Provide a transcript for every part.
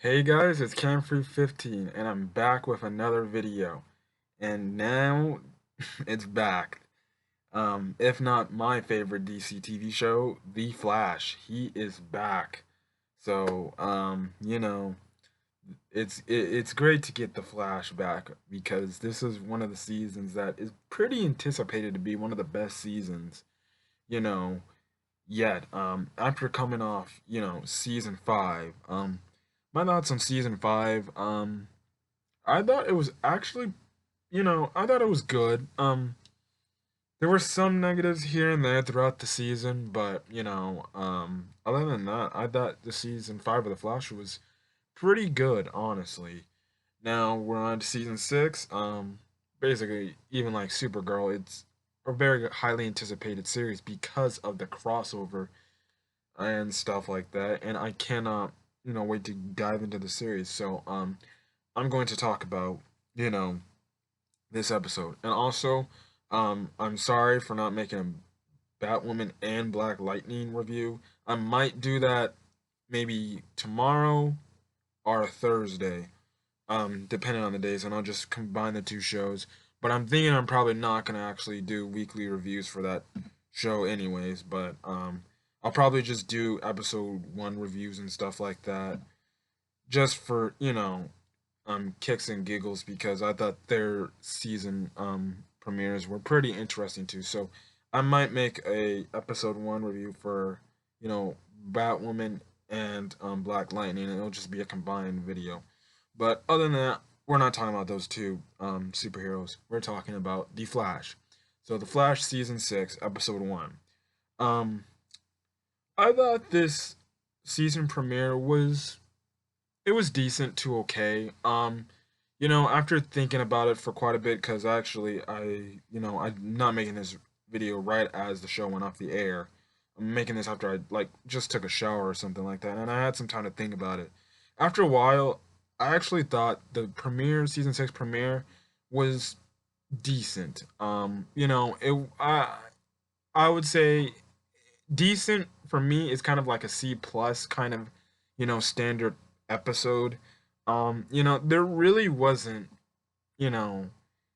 Hey guys, it's Camfree15 and I'm back with another video. And now it's back. If not my favorite DC TV show, The Flash. He is back. So, it's great to get The Flash back because this is one of the seasons that is pretty anticipated to be one of the best seasons, you know, yet. After coming off, season 5, my thoughts on season 5, I thought it was actually, I thought it was good. There were some negatives here and there throughout the season, but other than that, I thought the season 5 of The Flash was pretty good, honestly. Now we're on to season 6. Basically, even like Supergirl, it's a very highly anticipated series because of the crossover and stuff like that, and I cannot, wait to dive into the series. So, I'm going to talk about, you know, this episode. And also, I'm sorry for not making a Batwoman and Black Lightning review. I might do that maybe tomorrow or Thursday, depending on the days, and I'll just combine the two shows. But I'm thinking I'm probably not gonna actually do weekly reviews for that show anyways, but I'll probably just do episode 1 reviews and stuff like that just for, kicks and giggles because I thought their season premieres were pretty interesting too. So I might make a episode 1 review for, Batwoman and Black Lightning, and it'll just be a combined video. But other than that, we're not talking about those two superheroes. We're talking about The Flash. So The Flash season 6, episode 1. Um I thought this season premiere was decent to okay. After thinking about it for quite a bit, because actually I'm not making this video right as the show went off the air. I'm making this after I like just took a shower or something like that, and I had some time to think about it. After a while, I actually thought the season 6 premiere was decent. I would say decent for me is kind of like a C plus kind of, standard episode. There really wasn't, you know,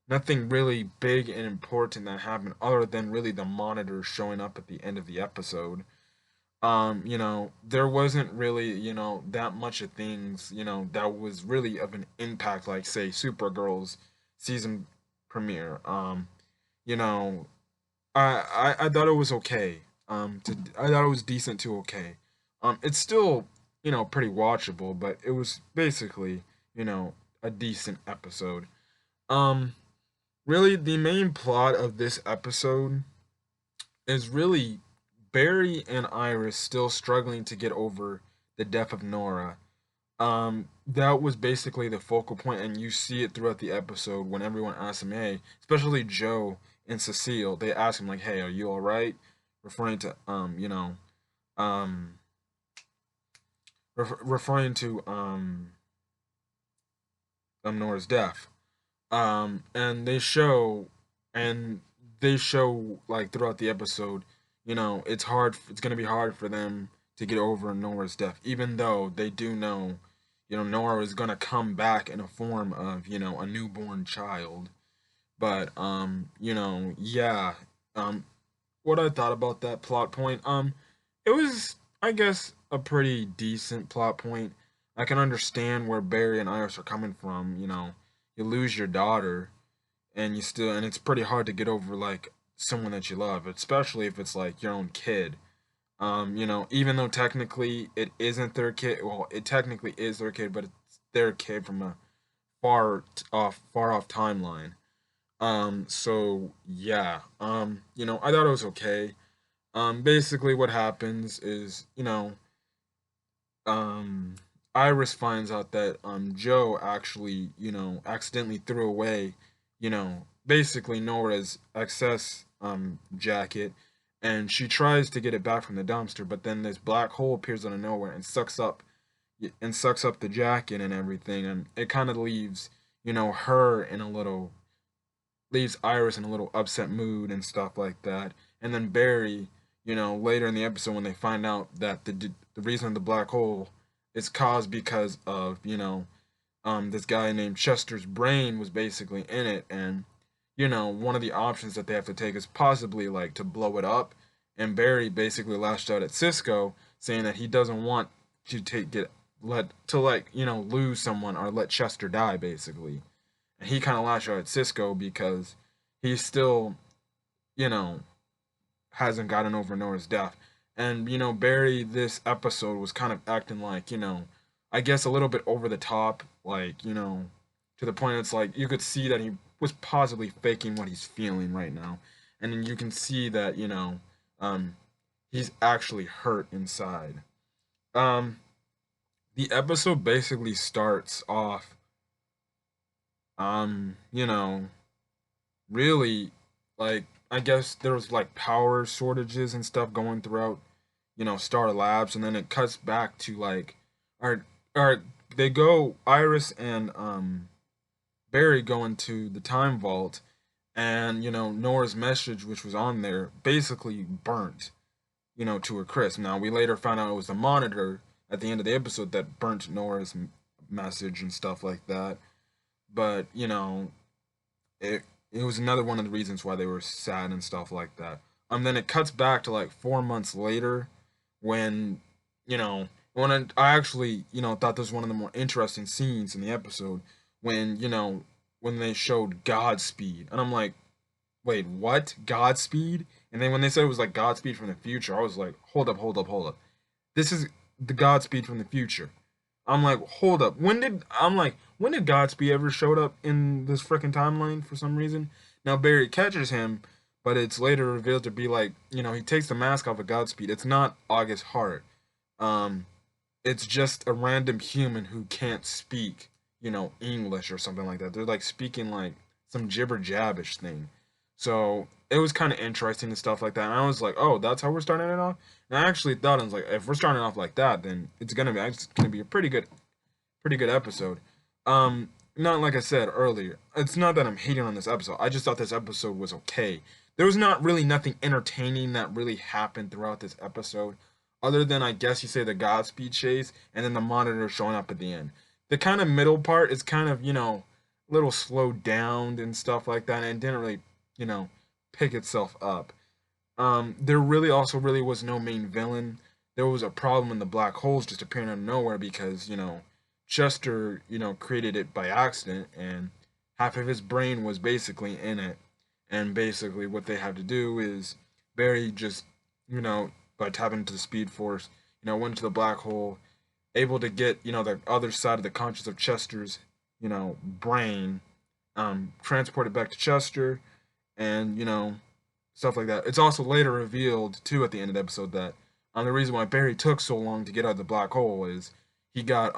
nothing really big and important that happened other than really the monitor showing up at the end of the episode. There wasn't really, that much of things, that was really of an impact, like say Supergirl's season premiere. You know, I thought it was okay. I thought it was decent to okay. It's still, pretty watchable, but it was basically, a decent episode. Um, Really, the main plot of this episode is really Barry and Iris still struggling to get over the death of Nora. That was basically the focal point, and you see it throughout the episode when everyone asks him, "Hey," especially Joe and Cecile, they ask him like, "Hey, are you all right?" Referring to um, referring to Nora's death. And and they show like throughout the episode, it's hard. It's gonna be hard for them to get over Nora's death, even though they do know, Nora is gonna come back in a form of, a newborn child. But yeah. Um, what I thought about that plot point, it was, I guess, a pretty decent plot point. I can understand where Barry and Iris are coming from. You lose your daughter, and it's pretty hard to get over like someone that you love, especially if it's like your own kid. Even though technically it isn't their kid, well, it technically is their kid, but it's their kid from a far off timeline. So yeah. I thought it was okay. Basically what happens is, um Iris finds out that Joe actually, accidentally threw away, basically Nora's excess jacket, and she tries to get it back from the dumpster, but then this black hole appears out of nowhere and sucks up the jacket and everything, and it kind of leaves, her in a little leaves Iris in a little upset mood and stuff like that. And then Barry, later in the episode when they find out that the reason of the black hole it's caused because of, this guy named Chester's brain was basically in it, and one of the options that they have to take is possibly like to blow it up. And Barry basically lashed out at Cisco, saying that he doesn't want to take get let to like lose someone or let Chester die basically. And he kind of lashed out at Cisco because he still you know hasn't gotten over Nora's death. And Barry this episode was kind of acting like I guess a little bit over the top, like to the point it's like you could see that he was possibly faking what he's feeling right now, and then you can see that um, he's actually hurt inside. Um, the episode basically starts off, you know, really like I guess there was like power shortages and stuff going throughout, Star Labs, and then it cuts back to like, or or they go Iris and Barry go into the time vault, and Nora's message, which was on there, basically burnt, to a crisp. Now we later found out it was the monitor at the end of the episode that burnt Nora's message and stuff like that. But it it was another one of the reasons why they were sad and stuff like that. Then it cuts back to like 4 months later, when you know I actually thought this was one of the more interesting scenes in the episode, when when they showed Godspeed, and I'm like, wait, what? Godspeed? And then when they said it was like Godspeed from the future, I was like, hold up, hold up, hold up. This is the Godspeed from the future. I'm like, hold up. When did Godspeed ever showed up in this freaking timeline for some reason? Now Barry catches him, but it's later revealed to be like, he takes the mask off of Godspeed. It's not August Hart. Um, it's just a random human who can't speak, English or something like that. They're like speaking like some jibber jabbish thing. So it was kind of interesting and stuff like that. And I was like, oh, that's how we're starting it off. And I actually thought, I was like, if we're starting off like that, then it's gonna be a pretty good episode. Not like I said earlier. It's not that I'm hating on this episode. I just thought this episode was okay. There was not really nothing entertaining that really happened throughout this episode, other than I guess you say the Godspeed chase and then the monitor showing up at the end. The kind of middle part is kind of a little slowed down and stuff like that, and it didn't really you know pick itself up. There really also really was no main villain. There was a problem in the black holes just appearing out of nowhere because Chester created it by accident, and half of his brain was basically in it. And basically, what they had to do is Barry just by tapping into the Speed Force, went to the black hole, able to get the other side of the conscious of Chester's brain, transported back to Chester, and stuff like that. It's also later revealed too at the end of the episode that the reason why Barry took so long to get out of the black hole is he got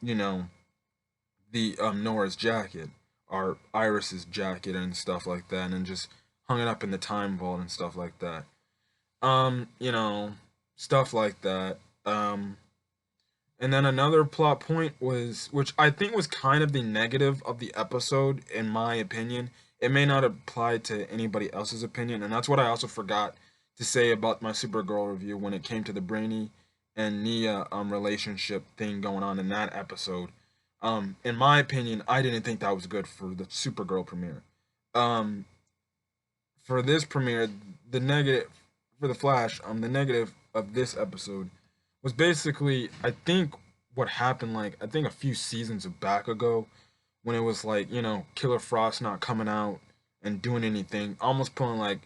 the Nora's jacket or Iris's jacket and stuff like that, and just hung it up in the time vault and stuff like that. You know, stuff like that. And then another plot point was, which I think was kind of the negative of the episode, in my opinion. It may not apply to anybody else's opinion, and that's what I also forgot to say about my Supergirl review when it came to the Brainy and Nia relationship thing going on in that episode. In my opinion, I didn't think that was good for the Supergirl premiere. Um, for this premiere, the negative for the Flash, the negative of this episode was basically, I think, what happened like I think a few seasons back ago, when it was like Killer Frost not coming out and doing anything, almost pulling like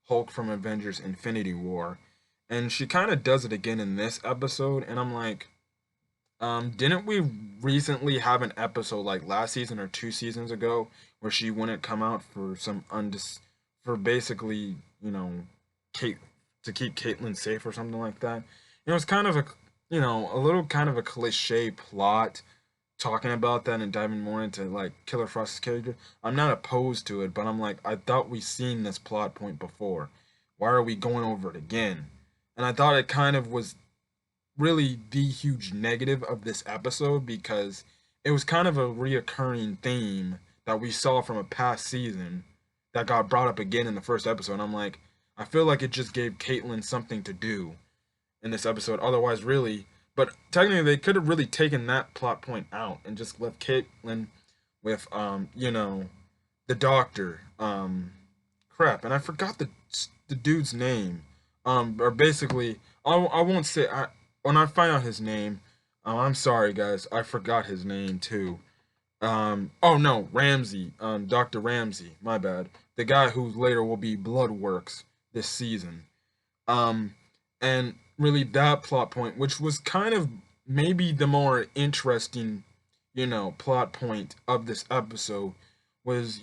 Hulk from Avengers Infinity War, and she kind of does it again in this episode, and I'm like, didn't we recently have an episode like last season or 2 seasons ago where she wouldn't come out for for basically Kate, to keep Caitlyn safe or something like that? It was kind of a a little kind of a cliche plot, talking about that and diving more into like Killer Frost's character. I'm not opposed to it, but I'm like, I thought we seen this plot point before. Why are we going over it again? And I thought it kind of was really the huge negative of this episode, because it was kind of a reoccurring theme that we saw from a past season that got brought up again in the first episode. And I'm like, I feel like it just gave Caitlyn something to do in this episode. Otherwise, really, But technically, they could have really taken that plot point out and just left Caitlin with the doctor. Crap, and I forgot the dude's name. Or basically, I won't say I when I find out his name. I'm sorry, guys, I forgot his name too. Oh no, Ramsey. Dr. Ramsey. My bad. The guy who later will be Bloodworks this season. Um, and really that plot point, which was kind of maybe the more interesting, plot point of this episode, was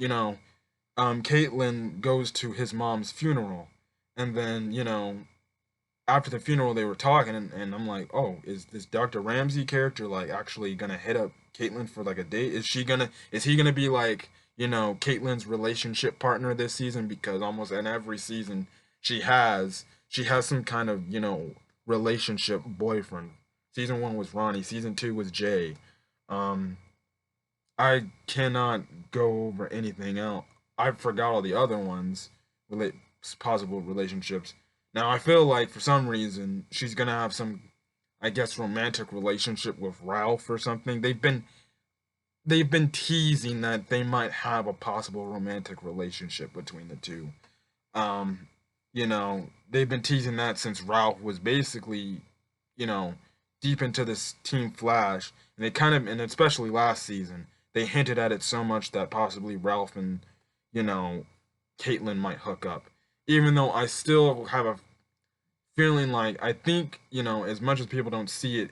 Caitlin goes to his mom's funeral, and then after the funeral they were talking, and I'm like, oh, is this Dr. Ramsey character like actually gonna hit up Caitlin for like a date? Is he gonna be like Caitlin's relationship partner this season? Because almost in every season she has some kind of relationship boyfriend. Season 1 was Ronnie, season 2 was Jay. um I cannot go over anything else. I forgot all the other ones, relate possible relationships. Now I feel like for some reason she's gonna have some, I guess, romantic relationship with Ralph or something. They've been teasing that they might have a possible romantic relationship between the two. Um, they've been teasing that since Ralph was basically, you know, deep into this Team Flash, and they kind of, and especially last season, they hinted at it so much that possibly Ralph and, you know, Caitlin might hook up. Even though I still have a feeling like I think as much as people don't see it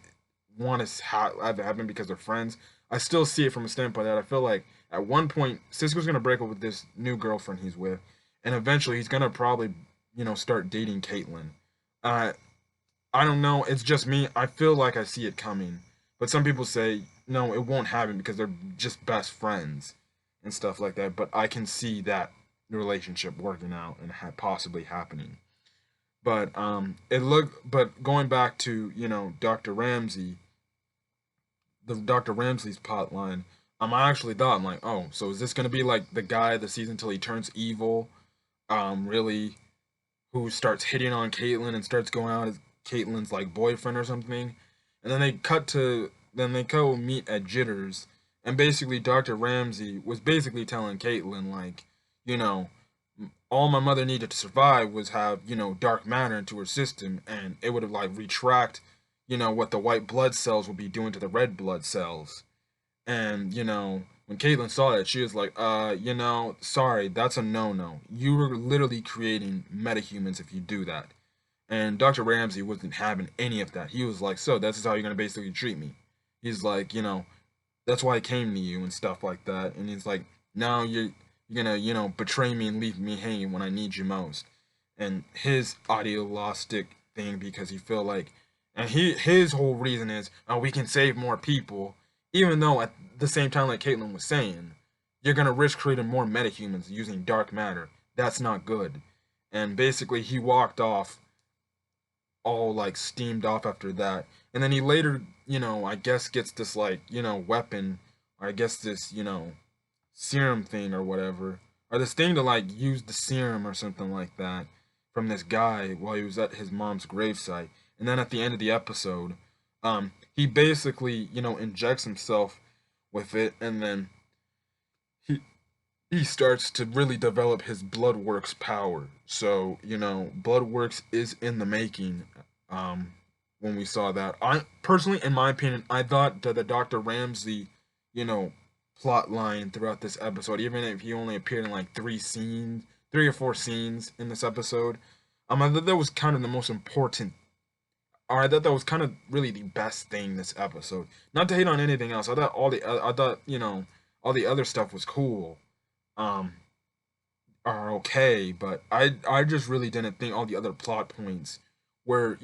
want to have it happen because they're friends, I still see it from a standpoint that I feel like at one point Cisco's gonna break up with this new girlfriend he's with, and eventually he's gonna probably start dating Caitlyn. Uh, I don't know. It's just me. I feel like I see it coming, but some people say no, it won't happen because they're just best friends and stuff like that. But I can see that relationship working out and possibly happening. But going back to Dr. Ramsey, the Dr. Ramsey's plot line. I actually thought, I'm like, oh, so is this gonna be like the guy the season till he turns evil? Really, who starts hitting on Caitlyn and starts going out as Caitlyn's like boyfriend or something? And then they go meet at Jitters, and basically Dr. Ramsey was basically telling Caitlyn like, you know, all my mother needed to survive was have dark matter into her system, and it would have like retract what the white blood cells would be doing to the red blood cells. And when Caitlyn saw that, she was like, sorry, that's a no-no. You were literally creating metahumans if you do that. And Dr. Ramsey wasn't having any of that. He was like, so that's how you're gonna basically treat me. He's like, that's why I came to you and stuff like that. And he's like, now you're gonna betray me and leave me hanging when I need you most. And his idealistic thing, because he feel like, and his whole reason is, oh, we can save more people, even though at the same time, like Caitlyn was saying, you're gonna risk creating more metahumans using dark matter. That's not good. And basically, he walked off all like steamed off after that. And then he later, I guess gets this like, weapon, or I guess this, serum thing or whatever. Or this thing to like use the serum or something like that from this guy while he was at his mom's gravesite. And then at the end of the episode, he basically, injects himself with it, and then he he starts to really develop his Bloodworks power. So, Bloodworks is in the making. Um, when we saw that, I personally, in my opinion, I thought that the Dr. Ramsey, you know, plot line throughout this episode, even if he only appeared in like 3 or 4 scenes in this episode, I thought that was kind of the most important. Or I thought that was kind of really the best thing this episode. Not to hate on anything else. I thought all the other stuff was cool. Um, are okay, but I just really didn't think all the other plot points were,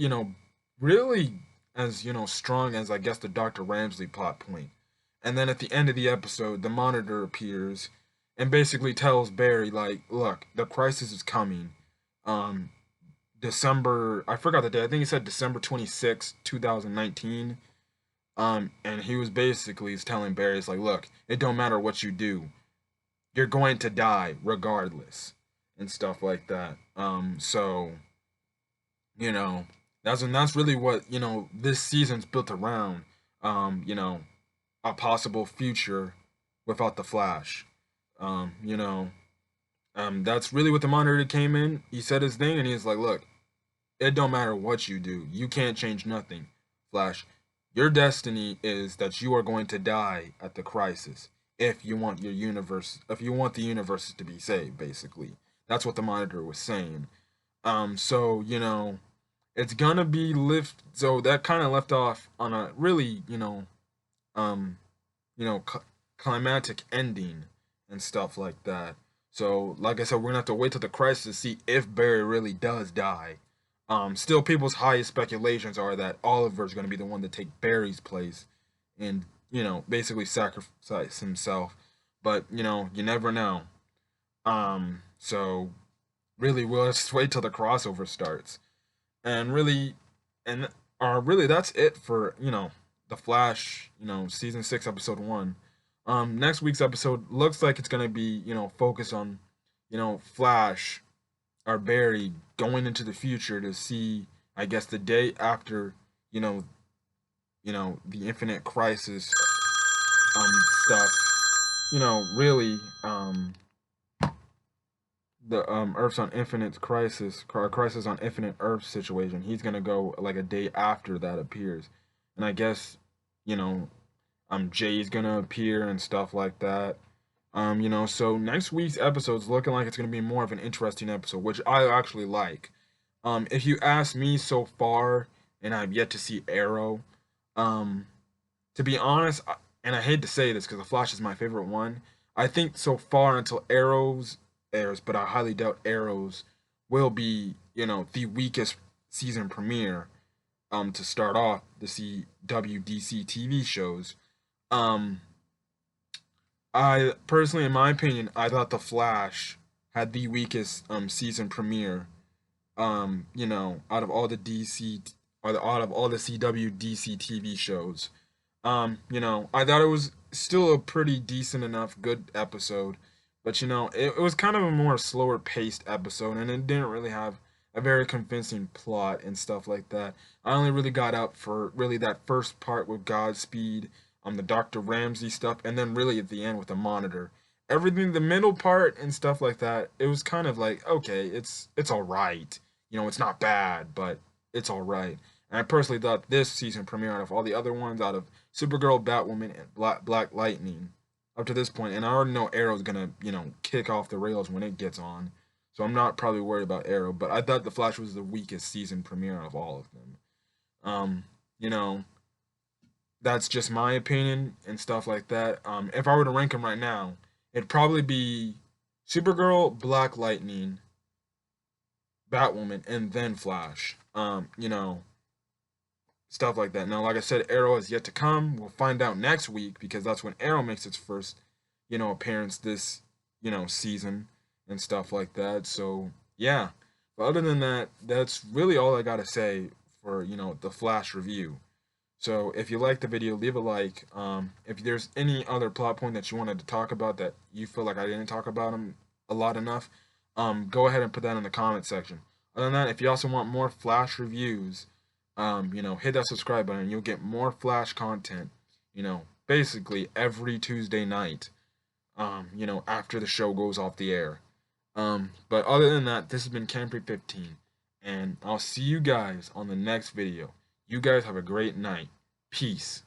really as, strong as I guess the Dr. Ramsey plot point. And then at the end of the episode, the Monitor appears and basically tells Barry like, "Look, the crisis is coming. Um December, I forgot the day. I think he said December 26th, 2019." And he was basically telling Barry, it's like, "Look, it don't matter what you do, you're going to die regardless," and stuff like that. So you know, That's really what, this season's built around. You know, a possible future without the Flash. Um, you know, that's really what the Monitor came in. He said his thing, and he's like, "Look, it don't matter what you do. You can't change nothing, Flash. Your destiny is that you are going to die at the crisis if you want your universe, if you want the universe to be saved, basically." That's what the Monitor was saying. So, it's gonna be lift. So that kind of left off on a really, um, you know, cl- climatic ending and stuff like that. So, like I said, we're gonna have to wait till the crisis to see if Barry really does die. Still, people's highest speculations are that Oliver's gonna be the one to take Barry's place, and basically sacrifice himself. But you never know. So really, we'll just wait till the crossover starts, and really, and really, that's it for the Flash. Season 6, episode 1. Next week's episode looks like it's gonna be focused on Flash or Barry going into the future to see, I guess, the day after you know the Infinite Crisis stuff. Really the Earth's on Infinite Crisis on Infinite Earth situation. He's gonna go like a day after that appears, and I guess you know Jay's gonna appear and stuff like that. So next week's episode's looking like it's gonna be more of an interesting episode, which I actually like. If you ask me so far, and I've yet to see Arrow, um, to be honest, and I hate to say this because the Flash is my favorite one. I think so far until Arrows airs, but I highly doubt Arrows will be, the weakest season premiere to start off the CWDC TV shows. Um I personally, in my opinion, I thought the Flash had the weakest season premiere out of all the DC or out of all the CWDC TV shows. I thought it was still a pretty decent enough good episode, but it was kind of a more slower paced episode, and it didn't really have a very convincing plot and stuff like that. I only really got up for really that first part with Godspeed, the Dr. Ramsey stuff, and then really at the end with the Monitor. Everything, the middle part and stuff like that, it was kind of like, okay, it's all right. It's not bad, but it's all right. And I personally thought this season premiere, out of all the other ones, out of Supergirl, Batwoman, and Black Lightning, up to this point, and I already know Arrow's gonna, kick off the rails when it gets on, so I'm not probably worried about Arrow. But I thought the Flash was the weakest season premiere of all of them. Um, you know, that's just my opinion and stuff like that. If I were to rank them right now, it'd probably be Supergirl, Black Lightning, Batwoman, and then Flash. Stuff like that. Now, like I said, Arrow is yet to come. We'll find out next week because that's when Arrow makes its first, appearance this, season and stuff like that. So yeah. But other than that, that's really all I gotta say for the Flash review. So if you liked the video, leave a like. If there's any other plot point that you wanted to talk about that you feel like I didn't talk about them a lot enough, go ahead and put that in the comment section. Other than that, if you also want more Flash reviews, hit that subscribe button and you'll get more Flash content, basically every Tuesday night, after the show goes off the air. But other than that, this has been Campy15, and I'll see you guys on the next video. You guys have a great night. Peace.